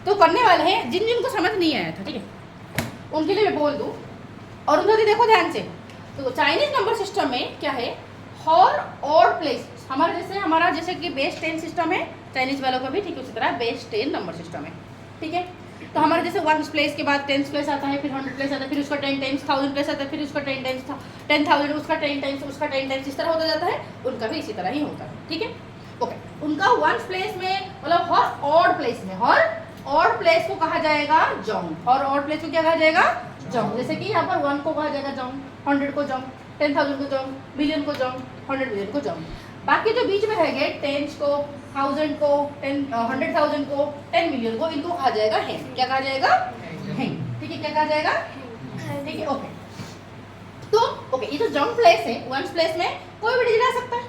तो करने वाले हैं जिन जिनको समझ नहीं आया था, ठीक है, उनके लिए मैं बोल दूँ। और उधर देखो ध्यान से, तो चाइनीज नंबर सिस्टम में क्या है, हर और प्लेस हमारा जैसे कि बेस 10 सिस्टम है चाइनीज वालों का भी, ठीक है, उसी तरह बेस 10 नंबर सिस्टम है, ठीक है। तो हमारे जैसे 1 प्लेस के बाद 10 प्लेस आता है, फिर 100 प्लेस आता है, फिर उसका 10 टाइम्स 1000 प्लेस आता है, फिर उसका 10 टाइम्स 10,000, उसका 10 टाइम्स, उसका 10 टाइम्स, इस तरह होता जाता है। उनका भी इसी तरह ही होता है, ठीक है, ओके। उनका 1 प्लेस में मतलब हर ऑड प्लेस में, हर ऑड प्लेस को कहा जाएगा जोंग, हर ऑड प्लेस को क्या कहा जाएगा, जोंग। जैसे कि यहाँ पर 1 को कहा जाएगा जोंग, 100 को जोंग, 10,000 को जोंग, मिलियन को जोंग, 100 मिलियन को जोंग। बाकी जो बीच में रहेंगे 10 को, 1000 को, 100,000 को, 10 मिलियन को, इनको कहा जाएगा हेंग। क्या कहा जाएगा, हेंग, ठीक है, क्या कहा जाएगा, ठीक है, ओके। तो ओके, ये जो जोंग प्लेस है, 1 प्लेस में कोई भी डिजिट आ सकता है,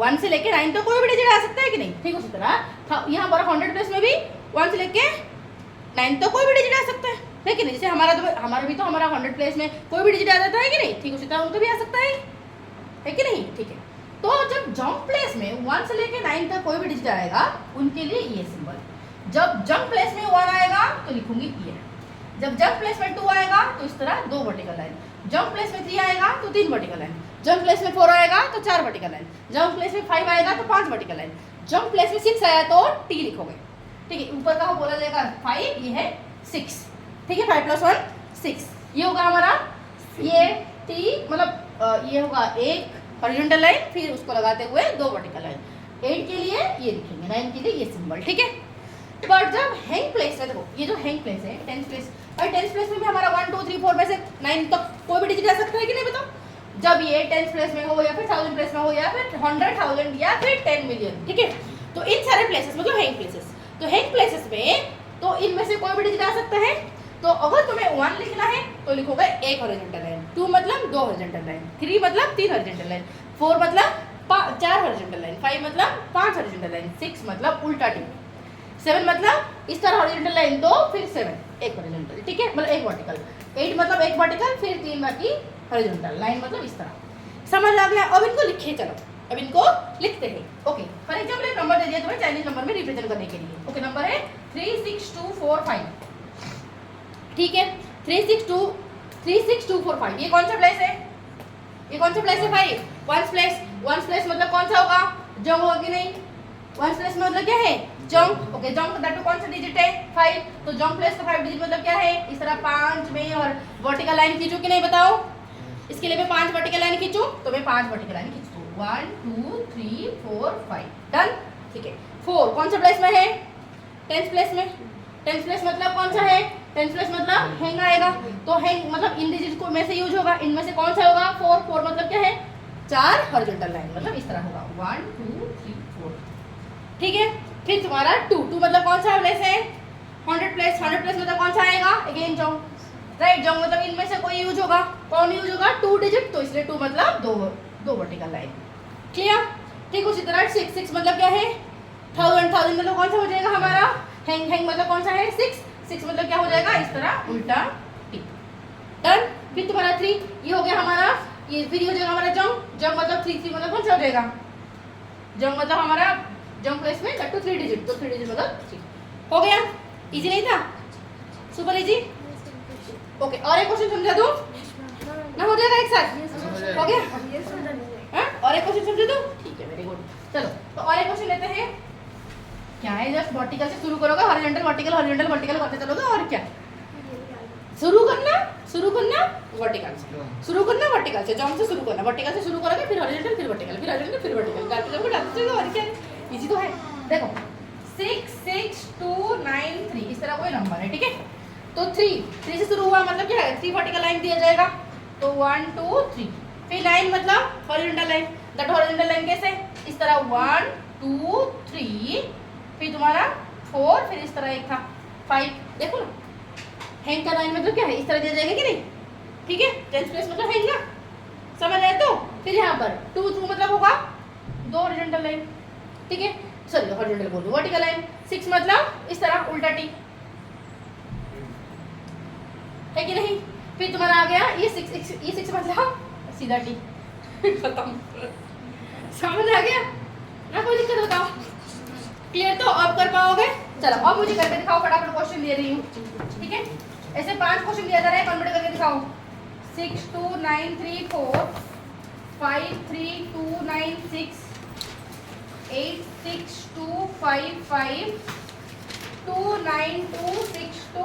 1 से लेके 9 तक कोई भी डिजिट आ सकता है कि नहीं, ठीक। उसी तरह यहाँ पर 100 प्लेस में भी 1 से लेके 9 तक कोई भी डिजिट आ सकता है कि नहीं। जैसे हमारा 100 प्लेस में कोई भी डिजिट आ जाता है कि नहीं, ठीक, उसी तरह उनको भी आ सकता है कि नहीं, ठीक है। तो जब जंप प्लेस में 1 से लेके 9 तक कोई भी डिजिट आएगा, उनके लिए ये सिंबल। जब जंप प्लेस में 1 आएगा तो लिखूंगी ये, जब जंप प्लेस में 2 आएगा तो इस तरह 2 वर्टिकल लाइन, जंप प्लेस में 3 आएगा तो 3 वर्टिकल लाइन, जंप प्लेस में 4 आएगा तो 4 वर्टिकल लाइन, जंप प्लेस में 5 आएगा तो 5 वर्टिकल लाइन, जंप प्लेस में 6 आया तो टी लिखोगे, ठीक है। ऊपर का बोला जाएगा 5, ये है 6, ठीक है, 5 + 1 6, ये होगा हमारा ये टी, मतलब ये होगा एक हॉरिजॉन्टल लाइन, फिर उसको लगाते हुए 2 वर्टिकल लाइन। 8 के लिए ये लिखेंगे, 9 के लिए ये सिंबल, ठीक है। बट जब हैंग प्लेस है, देखो ये जो हैंग प्लेस है 10 प्लेस, और 10 प्लेस में भी हमारा 1 2 3 4 में से 9 तक कोई भी डिजिट आ सकता है कि नहीं, बताओ। जब ये 10 प्लेस में हो या फिर 1000 प्लेस में हो या फिर 100,000 या फिर 10 मिलियन, ठीक है। तो इन सारे प्लेसेस मतलब हैंग प्लेसेस, तो हैंग प्लेसेस में तो इनमें से कोई भी डिजिट आ सकता है। तो अगर तुम्हें 1 लिखना है तो लिखोगे 1 हॉरिजॉन्टल लाइन, 2 मतलब 2 हॉरिजॉन्टल लाइन, 3 मतलब 3 हॉरिजॉन्टल लाइन, 4 मतलब 4 हॉरिजॉन्टल लाइन, 5 मतलब 5 हॉरिजॉन्टल लाइन, 6 मतलब उल्टा टी, 7 मतलब इस तरह हॉरिजॉन्टल लाइन, तो फिर 7 एक हॉरिजॉन्टल, ठीक है, मतलब एक वर्टिकल, 8 मतलब एक वर्टिकल, फिर 3 बाकी हॉरिजॉन्टल लाइन, मतलब इस तरह। समझ आ गया। अब इनको लिखे, चलो अब इनको लिखते हैं, ओके। फॉर एग्जाम्पल एक नंबर दे दिया तुम्हें चाइनीज नंबर में रिप्रेजेंट करने के लिए, ओके। नंबर है 36245, ठीक है, 36245, ये कौन सा प्लेस है, ये कौन सा प्लेस है भाई, 1 प्लेस। 1 प्लेस मतलब कौन सा होगा, जोंग होगा कि नहीं, 1 प्लेस में मतलब क्या है, जोंग, ओके। जोंग दैट कौन सा डिजिट है, 5, तो जोंग प्लेस का 5 डिजिट मतलब क्या है, इस तरह 5 में और वर्टिकल लाइन खींचूं कि नहीं, बताओ। इसके लिए मैं 5 वर्टिकल लाइन खींचूं, तो मैं 5 वर्टिकल लाइन खींचूं, 1 2 3 4 5, डन, ठीक है। 4 कौन सा प्लेस में है, 10 प्लेस में, 10 प्लेस मतलब कौन सा है, 10 प्लेस मतलब हैंग आएगा, तो हैंग मतलब इन डिजिट को में से यूज होगा, इनमें से कौन सा होगा, 4 मतलब क्या है, 4 हॉरिजॉन्टल लाइन, मतलब इस तरह होगा 1 2 3 4, ठीक है। फिर तुम्हारा 2 मतलब कौन सा प्लेस है, 100 प्लेस, 100 प्लेस मतलब कौन सा आएगा, अगेन जोंग, राइट, जोंग मतलब इनमें से कोई यूज होगा, कौन यूज होगा, 2 डिजिट, तो इसलिए 2 मतलब 2 वर्टिकल लाइन, क्लियर, ठीक। उसी तरह 6 मतलब क्या है, 1000 मतलब कौन सा हो जाएगा हमारा, हैंग मतलब कौन सा है, 6 मतलब क्या हो जाएगा, इस तरह उल्टा टी, डन। फिर तुम्हारा 3 ये हो गया हमारा, ये फिर हो जाएगा हमारा जोंग मतलब 3 मतलब कौन सा हो जाएगा, जोंग मतलब हमारा जोंग प्लेस में 3 डिजिट, तो 3 डिजिट मतलब 3 हो गया। इजी नहीं था, सुपर इजी, ओके। और एक क्वेश्चन समझा दो ना, हो जाएगा एक साथ, हो गया, और एक क्वेश्चन समझे दो, ठीक है, वेरी गुड। चलो तो और एक क्वेश्चन लेते हैं, क्या है, जस्ट वर्टिकल से शुरू करोगे, हॉरिजॉन्टल वर्टिकल हॉरिजॉन्टल वर्टिकल करते चलोगे, और क्या शुरू करना वर्टिकल से, शुरू करना वर्टिकल से, जंप से शुरू करना, वर्टिकल से शुरू करोगे, फिर हॉरिजॉन्टल, फिर वर्टिकल, फिर हॉरिजॉन्टल, फिर वर्टिकल, करते जाओगे, डालते जाओगे, और क्या, इजी तो है। देखो 6 6 2 9 3, इस तरह कोई नंबर है, ठीक है। तो 3 से शुरू हुआ मतलब क्या है, 3 वर्टिकल लाइन दिया जाएगा, तो 1 2 3, फिर 9 मतलब horizontal line, that horizontal line कैसे, इस तरह 1 2 3, फिर तुम्हारा 4, फिर इस तरह एक था 5, देखो ना, हैंग का लाइन मतलब क्या है, इस तरह दिया जाएगा कि नहीं, ठीक है। 10 प्लेस मतलब हैंग ना, समझ आए। तो फिर यहाँ पर 2 मतलब होगा 2 हॉरिजॉन्टल लाइन, ठीक है, सॉरी हॉरिजॉन्टल बोल दूं, वर्टिकल लाइन। 6 मतलब इस तरह उल्टा टी, है कि नहीं। फिर तुम्हारा आ गया ये 6 मतलब सीधा टी, खत्म, समझ आ गया ना, कोई दिक्कत बताओ, क्लियर। तो अब कर पाओगे, चलो अब मुझे करके दिखाओ, फटाफट क्वेश्चन दे रही हूँ, ठीक है। ऐसे 5 क्वेश्चन दिया जा रहा है, कन्वर्ट करके दिखाओ। 62934 53296 86255 29262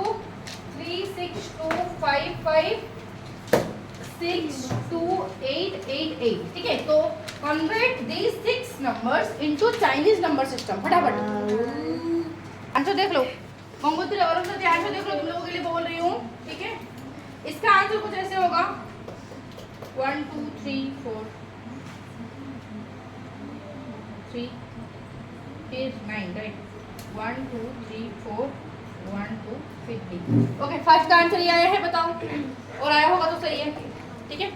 36255 62888, ठीक है। तो convert these 6 numbers into Chinese number system, फटाफट आंसर देख लो। गंगोत्री और आंसर देख लो, तुम लोगों के लिए बोल रही हूँ, ठीक है। इसका आंसर कुछ ऐसे होगा 1 2 3 4 3 फिर 9, राइट। 1 2 3 4 1 2 फिर 3। ओके, फर्स्ट का आंसर ये आया है, बताओ। और आया होगा तो सही है, ठीक है।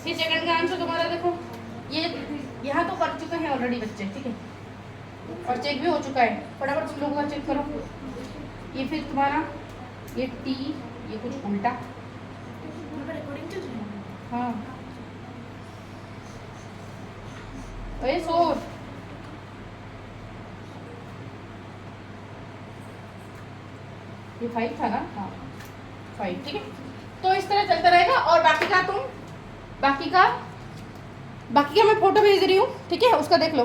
फिर सेकंड का आंसर तुम्हारा देखो, ये यहाँ तो कर चुके हैं ऑलरेडी बच्चे, ठीक है, और चेक भी हो चुका है। फटाफट तुम लोगों का चेक करो। ये फिर तुम्हारा ये टी, ये कुछ उल्टा, हाँ अरे सोर, ये 5 था ना, हाँ 5, ठीक है। तो इस तरह चलता रहेगा। और बाकी का मैं फोटो भेज रही हूँ, ठीक है, उसका देख लो।